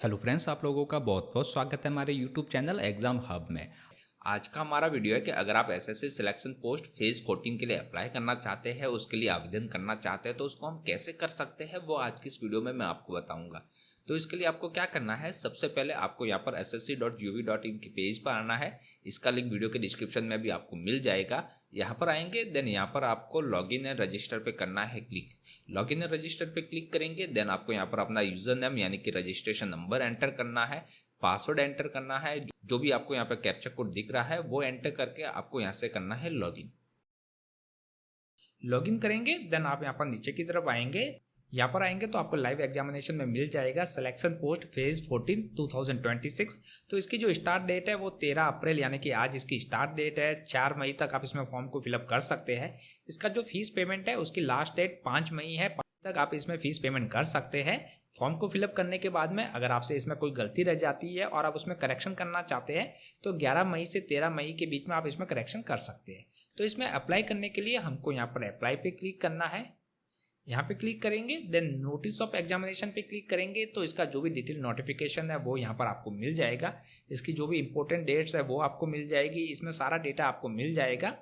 Hello friends, आप लोगों का बहुत बहुत स्वागत है हमारे यूट्यूब चैनल एग्जाम हब में। आज का हमारा वीडियो है कि अगर आप एसएससी सिलेक्शन पोस्ट फेज़ 14 के लिए अप्लाई करना चाहते हैं, उसके लिए आवेदन करना चाहते हैं, तो उसको हम कैसे कर सकते हैं वो आज की इस वीडियो में मैं आपको बताऊंगा। तो इसके लिए आपको क्या करना है, सबसे पहले आपको यहाँ पर ssc.gov.in के पेज पर आना है। इसका लिंक वीडियो के डिस्क्रिप्शन में भी आपको मिल जाएगा। यहाँ पर आएंगे, देन यहाँ पर आपको लॉगिन एंड रजिस्टर पे करना है क्लिक। लॉगिन एंड रजिस्टर पे क्लिक करेंगे, देन आपको यहाँ पर अपना यूजर नेम यानी कि रजिस्ट्रेशन नंबर एंटर करना है, पासवर्ड एंटर करना है, जो भी आपको यहाँ पे कैप्चा कोड दिख रहा है वो एंटर करके आपको यहाँ से करना है लॉगिन। लॉगिन करेंगे, देन आप यहाँ पर नीचे की तरफ आएंगे। यहाँ पर आएंगे तो आपको लाइव एग्जामिनेशन में मिल जाएगा सिलेक्शन पोस्ट फेज 14 2026। तो इसकी जो स्टार्ट डेट है वो 13 अप्रैल यानी कि आज इसकी स्टार्ट डेट है। 4 मई तक आप इसमें फॉर्म को फिलअप कर सकते हैं। इसका जो फीस पेमेंट है उसकी लास्ट डेट 5 मई है। तक आप इसमें फीस पेमेंट कर सकते हैं। फॉर्म को फिलअप करने के बाद में अगर आपसे इसमें कोई गलती रह जाती है और आप उसमें करेक्शन करना चाहते हैं तो 11 मई से 13 मई के बीच में आप इसमें करेक्शन कर सकते हैं। तो इसमें अप्लाई करने के लिए हमको यहाँ पर अप्लाई पे क्लिक करना है। यहाँ पे क्लिक करेंगे, देन नोटिस ऑफ एग्जामिनेशन पे क्लिक करेंगे तो इसका जो भी डिटेल नोटिफिकेशन है वो यहाँ पर आपको मिल जाएगा। इसकी जो भी इंपॉर्टेंट डेट्स है वो आपको मिल जाएगी। इसमें सारा डेटा आपको मिल जाएगा।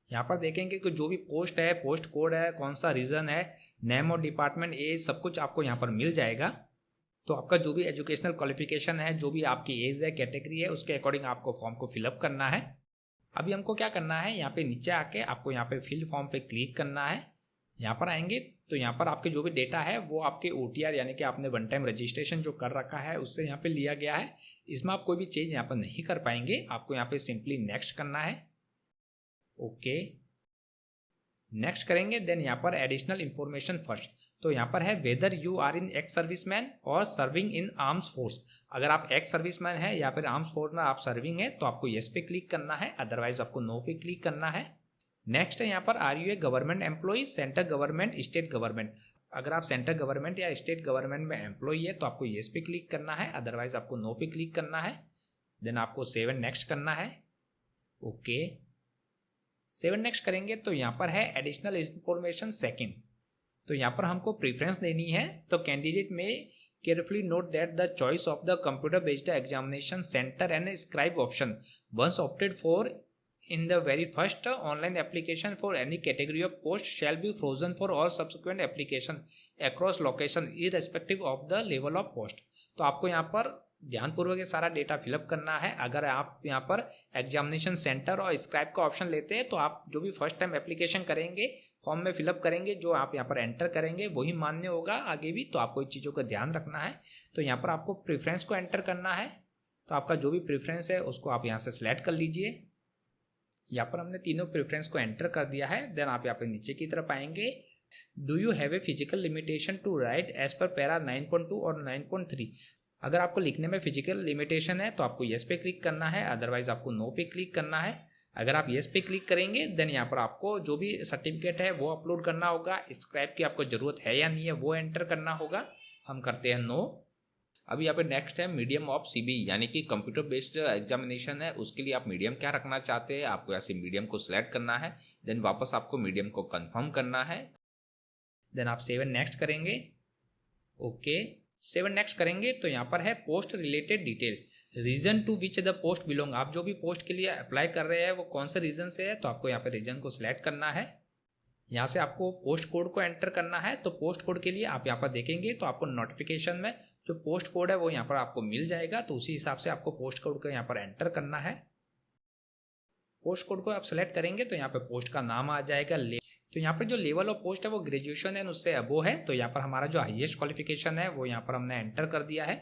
यहाँ पर देखेंगे कि जो भी पोस्ट है, पोस्ट कोड है, कौन सा रीजन है, नेम और डिपार्टमेंट, एज, सब कुछ आपको यहाँ पर मिल जाएगा। तो आपका जो भी एजुकेशनल क्वालिफिकेशन है, जो भी आपकी एज है, कैटेगरी है, उसके अकॉर्डिंग आपको फॉर्म को फिलअप करना है। अभी हमको क्या करना है, यहाँ पे नीचे आके आपको यहाँ पे फिल फॉर्म पे क्लिक करना है। यहाँ पर आएंगे तो यहाँ पर आपके जो भी डेटा है वो आपके OTR यानी कि आपने वन टाइम रजिस्ट्रेशन जो कर रखा है उससे यहाँ पे लिया गया है। इसमें आप कोई भी चेंज यहाँ पर नहीं कर पाएंगे। आपको यहाँ पे सिंपली नेक्स्ट करना है। ओके, नेक्स्ट करेंगे, देन यहाँ पर एडिशनल इंफॉर्मेशन फर्स्ट। तो यहाँ पर है whether you are in ex serviceman और सर्विंग इन आर्म्स फोर्स। अगर आप एक्स सर्विसमैन है या फिर आर्म्स फोर्स में आप सर्विंग है तो आपको येस पे क्लिक करना है, अदरवाइज आपको नो पे क्लिक करना है। नेक्स्ट है यहाँ पर are you a government employ, central government, state government. अगर आप सेंट्रल गवर्नमेंट या स्टेट गवर्नमेंट में एम्प्लॉय है तो आपको येस पे क्लिक करना है, अदरवाइज आपको नो पे क्लिक करना है। देन आपको सेव एंड नेक्स्ट करना है। ओके, सेवन नेक्स्ट करेंगे तो यहाँ पर है एडिशनल इंफॉर्मेशन सेकंड। तो यहाँ पर हमको प्रीफरेंस देनी है। तो candidate may carefully note that the choice of the computer based examination centre and scribe option once opted for in the very first online application for any category of post shall be frozen for all subsequent application across location irrespective of the level of post। तो आपको यहाँ पर ध्यानपूर्वक ये सारा data fill up करना है। अगर आप यहाँ पर एग्जामिनेशन सेंटर और स्क्राइब का ऑप्शन लेते हैं तो आप जो भी फर्स्ट टाइम एप्लीकेशन करेंगे, फॉर्म में फिलअप करेंगे, जो आप यहाँ पर एंटर करेंगे वही मान्य होगा आगे भी। तो आपको इन चीज़ों का ध्यान रखना है। तो यहाँ पर आपको प्रेफरेंस को एंटर करना है। तो आपका जो भी प्रेफरेंस है उसको आप यहाँ से सिलेक्ट कर लीजिए। यहाँ पर हमने तीनों प्रेफरेंस को एंटर कर दिया है। देन आप यहाँ पे नीचे की तरफ आएंगे। Do you have a physical limitation to write as per para 9.2 और 9.3। अगर आपको लिखने में फिजिकल लिमिटेशन है तो आपको येस पे क्लिक करना है, अदरवाइज आपको नो पे क्लिक करना है। अगर आप येस पे क्लिक करेंगे देन यहाँ पर आपको जो भी सर्टिफिकेट है वो अपलोड करना होगा। स्क्राइब की आपको ज़रूरत है या नहीं है वो एंटर करना होगा। हम करते हैं नो। अभी यहाँ पे नेक्स्ट है मीडियम ऑफ CBE यानी कि कंप्यूटर बेस्ड एग्जामिनेशन है, उसके लिए आप मीडियम क्या रखना चाहते हैं, आपको यहाँ से मीडियम को सिलेक्ट करना है। देन वापस आपको मीडियम को कंफर्म करना है। देन आप सेवन नेक्स्ट करेंगे। ओके, सेवन नेक्स्ट करेंगे तो यहाँ पर है post related detail, region to which the post belong. आप जो भी पोस्ट के लिए अप्लाई कर रहे हैं वो कौन से रीजन से है तो आपको यहाँ पे रीजन को सिलेक्ट करना है। यहाँ से आपको पोस्ट कोड को एंटर करना है। तो पोस्ट कोड के लिए आप यहाँ पर देखेंगे तो आपको नोटिफिकेशन में जो पोस्ट कोड है वो यहाँ पर आपको मिल जाएगा। तो उसी हिसाब से आपको पोस्ट कोड को यहाँ पर एंटर करना है। पोस्ट कोड को आप सेलेक्ट करेंगे तो यहाँ पर पोस्ट का नाम आ जाएगा। तो यहाँ पर जो लेवल ऑफ पोस्ट है वो ग्रेजुएशन है उससे अबो है। तो यहाँ पर हमारा जो हाईएस्ट क्वालिफिकेशन है वो यहाँ पर हमने एंटर कर दिया है।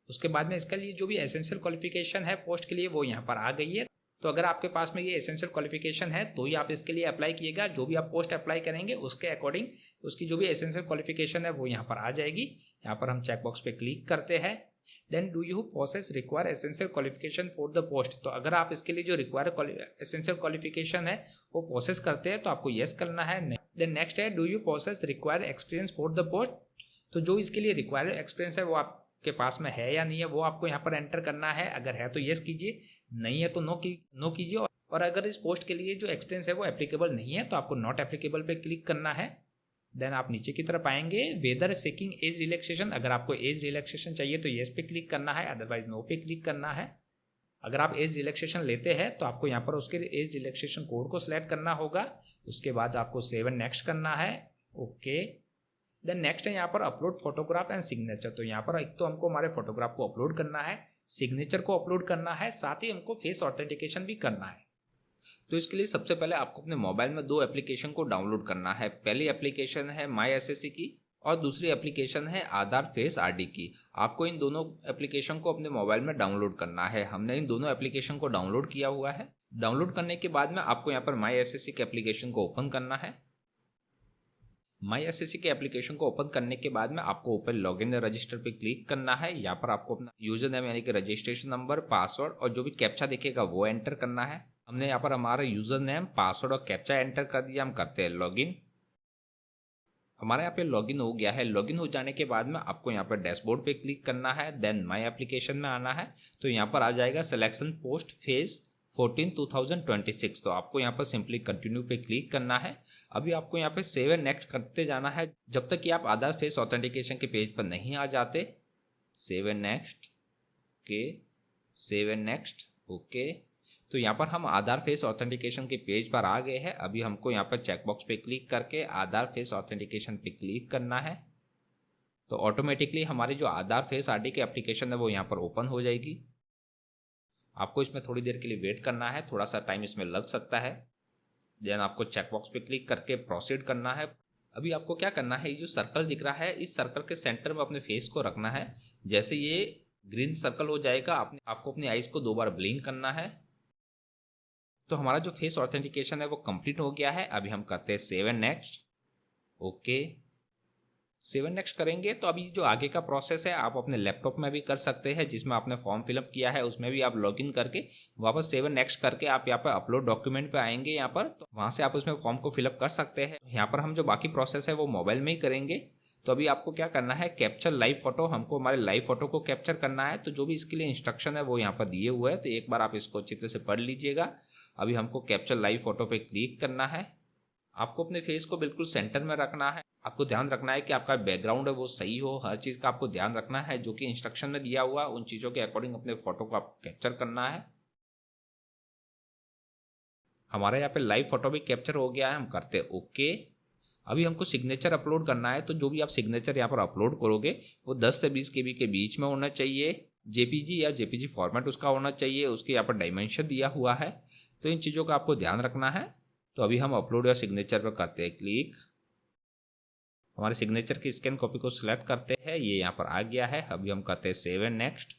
उसके बाद में इसके लिए जो भी एसेंशियल क्वालिफिकेशन है पोस्ट के लिए वो यहाँ पर आ गई है। तो अगर आपके पास में ये एसेंशियल क्वालिफिकेशन है तो ही आप इसके लिए अप्लाई कीजिएगा। जो भी आप पोस्ट अप्लाई करेंगे उसके अकॉर्डिंग उसकी जो भी एसेंशियल क्वालिफिकेशन है वो यहाँ पर आ जाएगी। यहाँ पर हम चेकबॉक्स पे क्लिक करते हैं। Then do you possess require essential qualification for the post. तो अगर आप इसके लिए जो रिक्वायर एसेंशियल क्वालिफिकेशन है वो प्रोसेस करते हैं तो आपको येस करना है। देन नेक्स्ट है do you possess require experience for the post. तो जो इसके लिए रिक्वायर एक्सपीरियंस है वो आपके पास में है या नहीं है वो आपको यहाँ पर एंटर करना है। अगर है तो येस कीजिए, नहीं है तो नो कीजिए। और अगर इस पोस्ट के लिए जो एक्सपीरियंस है वो एप्लीकेबल नहीं है तो आपको नॉट एप्लीकेबल पे क्लिक करना है। देन आप नीचे की तरफ आएंगे, वेदर सीकिंग एज रिलैक्सेशन, अगर आपको एज रिलैक्सेशन चाहिए तो येस पे क्लिक करना है, अदरवाइज नो पे क्लिक करना है। अगर आप एज रिलैक्सेशन लेते हैं तो आपको यहाँ पर उसके एज रिलैक्सेशन कोड को सिलेक्ट करना होगा, उसके बाद आपको सेव एंड नेक्स्ट करना है। ओके, देन नेक्स्ट है यहाँ पर अपलोड फोटोग्राफ एंड सिग्नेचर। तो यहाँ पर एक तो हमको हमारे फोटोग्राफ को अपलोड करना है, सिग्नेचर को अपलोड करना है, साथ ही हमको फेस ऑथेंटिकेशन भी करना है। तो इसके लिए सबसे पहले आपको अपने मोबाइल में दो एप्लीकेशन को डाउनलोड करना है। पहली एप्लीकेशन है माई एसएससी की और दूसरी एप्लीकेशन है आधार फेस आरडी की। आपको इन दोनों एप्लीकेशन को अपने मोबाइल में डाउनलोड करना है। हमने इन दोनों एप्लीकेशन को डाउनलोड किया हुआ है। डाउनलोड करने के बाद में आपको यहाँ पर माई एसएससी के एप्लीकेशन को ओपन करना है। माई एसएससी के एप्लीकेशन को ओपन करने के बाद में आपको ओपन लॉगिन रजिस्टर पे क्लिक करना है। यहाँ पर आपको अपना यूजर नेम यानी कि रजिस्ट्रेशन नंबर, पासवर्ड और जो भी कैप्चा दिखेगा वो एंटर करना है। हमने यहाँ पर हमारा यूजर नेम, पासवर्ड और कैप्चा एंटर कर दिया। हम करते हैं लॉगिन। हमारे यहाँ पे लॉगिन हो गया है। लॉगिन हो जाने के बाद में आपको यहाँ पर डैशबोर्ड पे क्लिक करना है, देन माई एप्लीकेशन में आना है। तो यहाँ पर आ जाएगा सिलेक्शन पोस्ट फेज 14 2026। तो आपको यहाँ पर सिंपली कंटिन्यू पे क्लिक करना है। अभी आपको यहाँ पे सेव एंड नेक्स्ट करते जाना है जब तक कि आप आधार फेस ऑथेंटिकेशन के पेज पर नहीं आ जाते। Save and next, okay, save and next, okay. तो यहाँ पर हम आधार फेस ऑथेंटिकेशन के पेज पर आ गए हैं। अभी हमको यहाँ पर चेकबॉक्स पे क्लिक करके आधार फेस ऑथेंटिकेशन पे क्लिक करना है। तो ऑटोमेटिकली हमारी जो आधार फेस आरडी की एप्लीकेशन है वो यहाँ पर ओपन हो जाएगी। आपको इसमें थोड़ी देर के लिए वेट करना है, थोड़ा सा टाइम इसमें लग सकता है। देन आपको चेकबॉक्स पे क्लिक करके प्रोसीड करना है। अभी आपको क्या करना है, ये जो सर्कल दिख रहा है इस सर्कल के सेंटर में अपने फेस को रखना है। जैसे ये ग्रीन सर्कल हो जाएगा आपको अपनी आईज को 2 बार ब्लिंक करना है। तो हमारा जो फेस ऑथेंटिकेशन है वो कंप्लीट हो गया है। अभी हम करते हैं save and next, okay. Save and next करेंगे तो अभी जो आगे का प्रोसेस है आप अपने लैपटॉप में भी कर सकते हैं, जिसमें आपने फॉर्म फिलअप किया है उसमें भी आप लॉगिन करके वापस सेव एंड नेक्स्ट करके आप यहाँ पर अपलोड डॉक्यूमेंट पे आएंगे। यहाँ पर तो वहाँ से आप उसमें फॉर्म को फिलअप कर सकते हैं। यहाँ पर हम जो बाकी प्रोसेस है वो मोबाइल में ही करेंगे। तो अभी आपको क्या करना है, कैप्चर लाइव फोटो, हमको हमारे लाइव फोटो को कैप्चर करना है। तो जो भी इसके लिए इंस्ट्रक्शन है वो यहाँ पर दिए हुए हैं, तो एक बार आप इसको अच्छी तरह से पढ़ लीजिएगा। अभी हमको कैप्चर लाइव फोटो पे क्लिक करना है। आपको अपने फेस को बिल्कुल सेंटर में रखना है। आपको ध्यान रखना है कि आपका बैकग्राउंड है वो सही हो, हर चीज़ का आपको ध्यान रखना है। जो कि इंस्ट्रक्शन में दिया हुआ उन चीज़ों के अकॉर्डिंग अपने फोटो को आपको कैप्चर करना है। हमारे यहाँ पे लाइव फोटो भी कैप्चर हो गया है। हम करते हैं ओके। अभी हमको सिग्नेचर अपलोड करना है। तो जो भी आप सिग्नेचर यहाँ पर अपलोड करोगे वो 10 से 20 KB के बीच में होना चाहिए। जेपीजी या जेपीजी फॉर्मेट उसका होना चाहिए। उसके यहाँ पर डायमेंशन दिया हुआ है। तो इन चीज़ों का आपको ध्यान रखना है। तो अभी हम अपलोड या सिग्नेचर पर करते हैं क्लिक। हमारे सिग्नेचर की स्कैन कॉपी को सिलेक्ट करते हैं, ये यहाँ पर आ गया है। अभी हम करते हैं सेव एंड नेक्स्ट।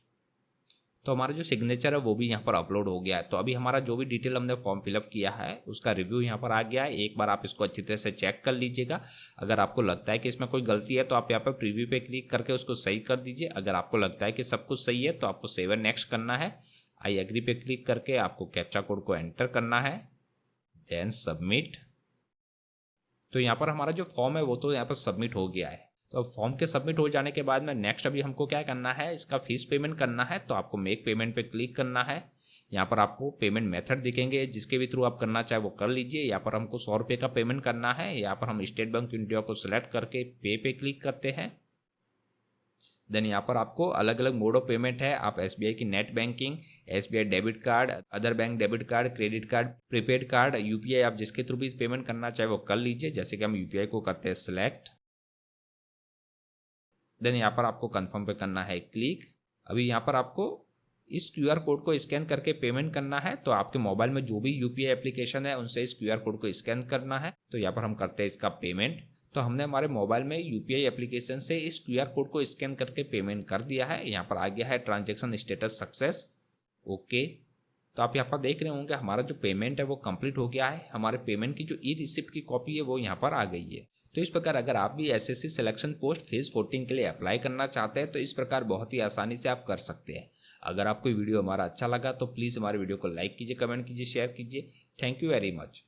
तो हमारा जो सिग्नेचर है वो भी यहाँ पर अपलोड हो गया है। तो अभी हमारा जो भी डिटेल हमने फॉर्म फिलअप किया है उसका रिव्यू यहाँ पर आ गया है। एक बार आप इसको अच्छी तरह से चेक कर लीजिएगा। अगर आपको लगता है कि इसमें कोई गलती है तो आप यहाँ पर प्रीव्यू पे क्लिक करके उसको सही कर दीजिए। अगर आपको लगता है कि सब कुछ सही है तो आपको सेव एंड नेक्स्ट करना है। आई एग्री पे क्लिक करके आपको कैप्चा कोड को एंटर करना है, देन सबमिट। तो यहाँ पर हमारा जो फॉर्म है वो तो यहाँ पर सबमिट हो गया है। तो अब फॉर्म के सबमिट हो जाने के बाद में नेक्स्ट अभी हमको क्या करना है, इसका फीस पेमेंट करना है। तो आपको मेक पेमेंट पे क्लिक करना है। यहाँ पर आपको पेमेंट मेथड दिखेंगे, जिसके भी थ्रू आप करना चाहे वो कर लीजिए। यहाँ पर हमको 100 रुपये का पेमेंट करना है। यहाँ पर हम स्टेट बैंक इंडिया को सिलेक्ट करके पे क्लिक करते हैं। देन यहाँ पर आपको अलग अलग मोड ऑफ पेमेंट है। आप SBI की net banking, SBI debit card, other bank debit card, credit card, prepaid card, UPI आप जिसके थ्रू भी पेमेंट करना चाहे वो कर लीजिए। जैसे कि हम UPI को करते हैं सिलेक्ट। देन यहाँ पर आपको कंफर्म पे करना है क्लिक। अभी यहाँ पर आपको इस QR कोड को स्कैन करके पेमेंट करना है। तो आपके मोबाइल में जो भी UPI एप्लीकेशन है उनसे इस QR कोड को स्कैन करना है। तो यहाँ पर हम करते हैं इसका पेमेंट। तो हमने हमारे मोबाइल में UPI एप्लीकेशन से इस QR कोड को स्कैन करके पेमेंट कर दिया है। यहाँ पर आ गया है ट्रांजैक्शन स्टेटस सक्सेस, ओके। तो आप यहाँ पर देख रहे होंगे हमारा जो पेमेंट है वो कंप्लीट हो गया है। हमारे पेमेंट की जो ई-रिसिप्ट की कॉपी है वो यहाँ पर आ गई है। तो इस प्रकार अगर आप भी SSC सिलेक्शन पोस्ट फेज 14 के लिए अप्लाई करना चाहते हैं तो इस प्रकार बहुत ही आसानी से आप कर सकते हैं। अगर आपको वीडियो हमारा अच्छा लगा तो प्लीज़ हमारे वीडियो को लाइक कीजिए, कमेंट कीजिए, शेयर कीजिए। Thank you very much.